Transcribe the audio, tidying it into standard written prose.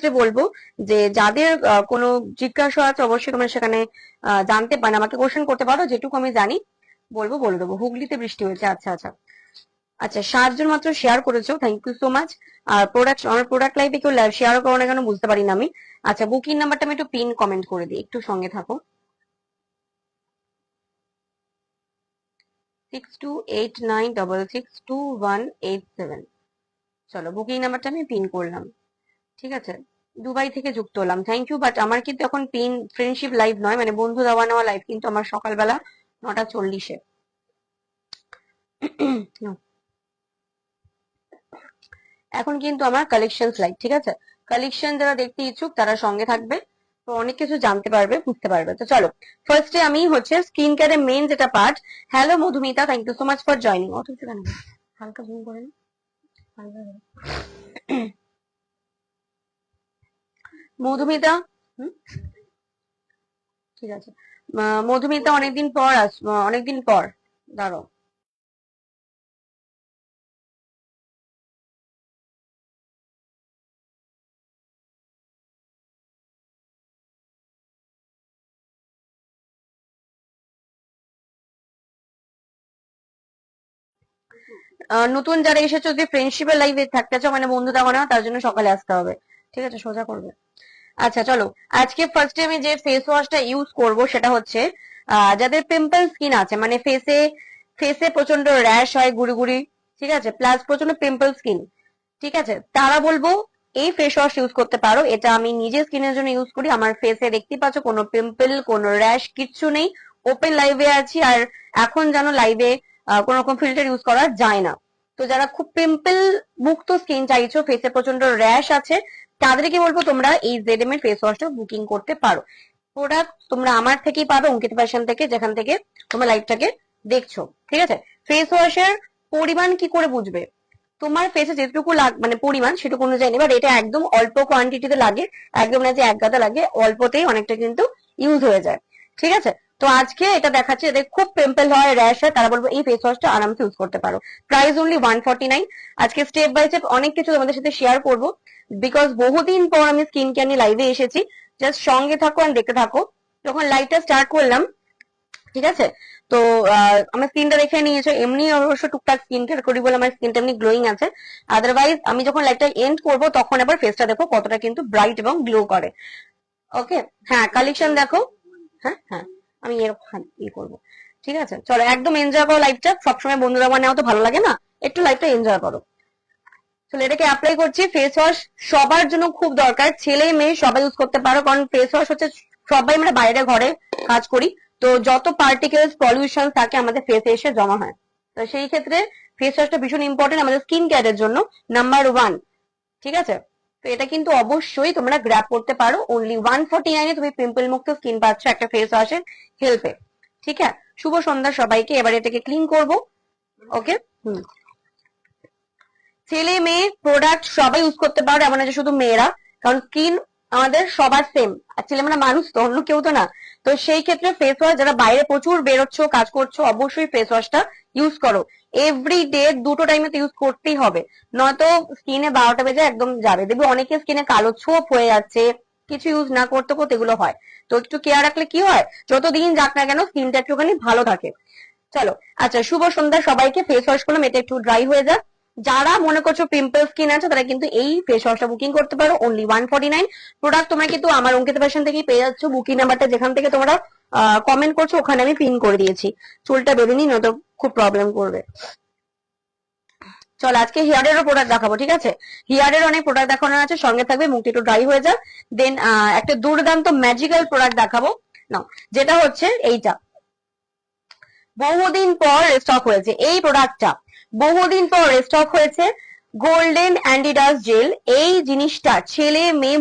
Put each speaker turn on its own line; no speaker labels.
ক্ষেত্রে বলবো যে যাদের কোনো জিজ্ঞাসা আছে অবশ্যই তোমরা সেখানে জানতে পারো, আমাকে কোশ্চেন করতে পারো, যেটুকু আমি জানি বলে দেবো। হুগলিতে বৃষ্টি হয়েছে, আচ্ছা আচ্ছা আচ্ছা, 7 জন মাত্র শেয়ার করেছো, থ্যাংক ইউ সো মাচ। আর আমার প্রোডাক্ট লাইভে কেউ শেয়ার করো না কেন বুঝতে পারি না আমি। আচ্ছা, বুকিং নাম্বারটা আমি একটু পিন কমেন্ট করে দিই, একটু সঙ্গে থাকো। 6289662187। চলো, বুকিং নাম্বারটা আমি পিন করলাম, ঠিক আছে। দুবাই থেকে যুক্ত হলাম, থ্যাংক ইউ। বাট আমার কিন্তু এখন পিন ফ্রেন্ডশিপ লাইভ নয়, মানে বন্ধু দেওয়া নেওয়া লাইভ কিন্তু আমার সকালবেলা 9:40-এ। এখন কিন্তু আমার কালেকশন লাইভ, ঠিক আছে। কালেকশন যারা দেখতে ইচ্ছুক তারা সঙ্গে থাকবে, তো অনেক কিছু জানতে পারবে, বুঝতে পারবে। তো চলো, ফার্স্টে আমি হচ্ছে স্কিন কেয়ারের মেইন যেটা part. Hello Madhumita, thank you so much for joining. অত কিছু কেন, হালকা জুম করেন। মধুমিতা, ঠিক আছে। মধুমিতা অনেকদিন পর অনেকদিন পর, দাঁড়াও। নতুন যারা এসেছো, যদি ফ্রেন্ডশিপের লাইভে থাকতে চাও, মানে বন্ধু দেওয়া না, তার জন্য সকালে আসতে হবে, ঠিক আছে, সোজা করবে। আচ্ছা চলো, আজকে ফার্স্টে আমি যে ফেস ওয়াশটা ইউজ করব সেটা হচ্ছে যাদের পিম্পল স্কিন আছে, মানে ফেসে ফেসে প্রচন্ড র্যাশ হয়, গুড়ি গুড়ি, ঠিক আছে, প্লাস প্রচন্ড পিম্পল স্কিন, ঠিক আছে, তারা বলবো এই ফেস ওয়াশ ইউজ করতে পারো। এটা আমি নিজে স্কিনের জন্য ইউজ করি, আমার ফেসে দেখতে পাচ্ছ কোনো পিম্পল কোনো র্যাশ কিচ্ছু নেই। ওপেন লাইভে আছি, আর এখন যেন লাইভে কোন রকম ফিল্টার ইউজ করা যায় না। তো যারা খুব পিম্পল মুক্ত স্কিন চাইছো, ফেসে প্রচন্ড র্যাশ আছে, তাদেরকে বলবো তোমরা এই জেডএম এর ফেস ওয়াশটা বুকিং করতে পারো। প্রোডাক্ট তোমরা আমার থেকেই পাবে, অঙ্কিত ফ্যাশন থেকে, যেখান থেকে তোমরা লাইভটাকে দেখছো, ঠিক আছে। ফেস ওয়াশের পরিমাণ কি করে বুঝবে? তোমার ফেসে যেটুকু মানে পরিমাণ সেটুকু অনুযায়ী নেবে, আর এটা একদম অল্প কোয়ান্টিটিতে লাগে, একদম না যে এক গাদা লাগে, অল্পতেই অনেকটা কিন্তু ইউজ হয়ে যায়, ঠিক আছে। তো আজকে এটা দেখাচ্ছে, এদের খুব পিম্পল হয়, র্যাশ হয়, তারা বলবো এই ফেস ওয়াশটা আরামসে ইউজ করতে পারো। Price only 149। আজকে স্টেপ বাই স্টেপ অনেক কিছু তোমাদের সাথে শেয়ার করবো, বিকজ বহুদিন পর আমি স্কিন কেয়ার নিয়ে লাইভে এসেছি। জাস্ট সঙ্গে থাকো আর দেখতে থাকো। যখন লাইভটা স্টার্ট করলাম, ঠিক আছে, তো আমার স্কিনটা দেখে নিয়েছো, এমনি অবশ্য টুকটাক স্কিন কেয়ার করি বলে আমার স্কিনটা এমনি গ্লোয়িং আছে। আদারওয়াইজ আমি যখন লাইভটা এন্ড করবো তখন আবার ফেসটা দেখো কতটা কিন্তু ব্রাইট এবং গ্লো করে। ওকে, হ্যাঁ, কালেকশন দেখো। হ্যাঁ হ্যাঁ, আমি এরকম ইয়ে করবো, ঠিক আছে। চলো, একদম এনজয় করো লাইভটা, সবসময় বন্ধুরা নেওয়া তো ভালো লাগে না, একটু লাইভটা এনজয় করো। চলো, এটাকে অ্যাপ্লাই করছি। ফেস ওয়াশ সবার জন্য খুব দরকার, ছেলে মেয়ে সবাই ইউজ করতে পারো, কারণ ফেস ওয়াশ হচ্ছে সবাই আমরা বাইরে ঘরে কাজ করি, তো যত পার্টিকেলস পলিউশন থাকে আমাদের ফেসে এসে জমা হয়। তো সেই ক্ষেত্রে ফেস ওয়াশটা ভীষণ ইম্পর্টেন্ট আমাদের স্কিন কেয়ারের জন্য, নাম্বার 1, ঠিক আছে। তো এটা কিন্তু অবশ্যই তোমরা গ্র্যাব করতে পারো, অনলি 149-এ তুমি পিম্পল মুক্ত স্কিন পাচ্ছ একটা ফেস ওয়াশের হেল্পে, ঠিক আছে। শুভ সন্ধ্যা সবাইকে, এবার এটাকে ক্লিন করবো। ওকে, ছেলে মেয়ে প্রোডাক্ট সবাই ইউজ করতে পারো, এমন আছে শুধু মেয়েরা, কারণ স্কিন আমাদের সবার সেম, অ্যাকচুয়ালি আমরা মানুষ তো, অন্য কেউ তো না। তো সেই ক্ষেত্রে ফেস ওয়াশ, যারা বাইরে প্রচুর বেরোচ্ছ কাজ করছো, অবশ্যই ফেস ওয়াশটা ইউজ করো। এভরি ডে দুটো টাইমে তো ইউজ করতেই হবে, নয়তো স্কিনে 12টা বেজে একদম যাবে। দেখবে অনেকের স্কিনে কালো ছোপ হয়ে যাচ্ছে, কিছু ইউজ না করতে করতে এগুলো হয়। তো একটু কেয়ার রাখলে কি হয়, যতদিন যাক না কেন স্কিনটা একটুখানি ভালো থাকে। চলো, আচ্ছা, শুভ সন্ধ্যা সবাইকে। ফেস ওয়াশ করলাম, এটা একটু ড্রাই হয়ে যাক। যারা মনে করছো পিম্পল স্কিন আছে তারা কিন্তু এই ফেস ওয়াশটা বুকিং করতে পারো, অনলি 149। প্রোডাক্ট তোমরা কিন্তু আমার অঙ্কিত ফ্যাশন থেকেই পেয়ে যাচ্ছ। বুকিং নাম্বারটা যেখান থেকে তোমরা কমেন্ট করছো ওখানে আমি পিন করে দিয়েছি। চুলটা বেঁধে নি, নয়তো খুব প্রবলেম করবে। চল, আজকে হেয়ারেরও প্রোডাক্ট দেখাবো, ঠিক আছে। হেয়ারের অনেক প্রোডাক্ট দেখানোর আছে, সঙ্গে থাকবে। মুখটি একটু ড্রাই হয়ে যাক, দেন একটা দুর্দান্ত ম্যাজিক্যাল প্রোডাক্ট দেখাবো না, যেটা হচ্ছে এইটা। বহুদিন পর স্টক হয়েছে এই প্রোডাক্টটা, বহুদিন পর স্টক হয়েছে। গোল্ডেন অ্যান্ডিডাস জেল, এই জিনিসটা ছেলে মেয়ে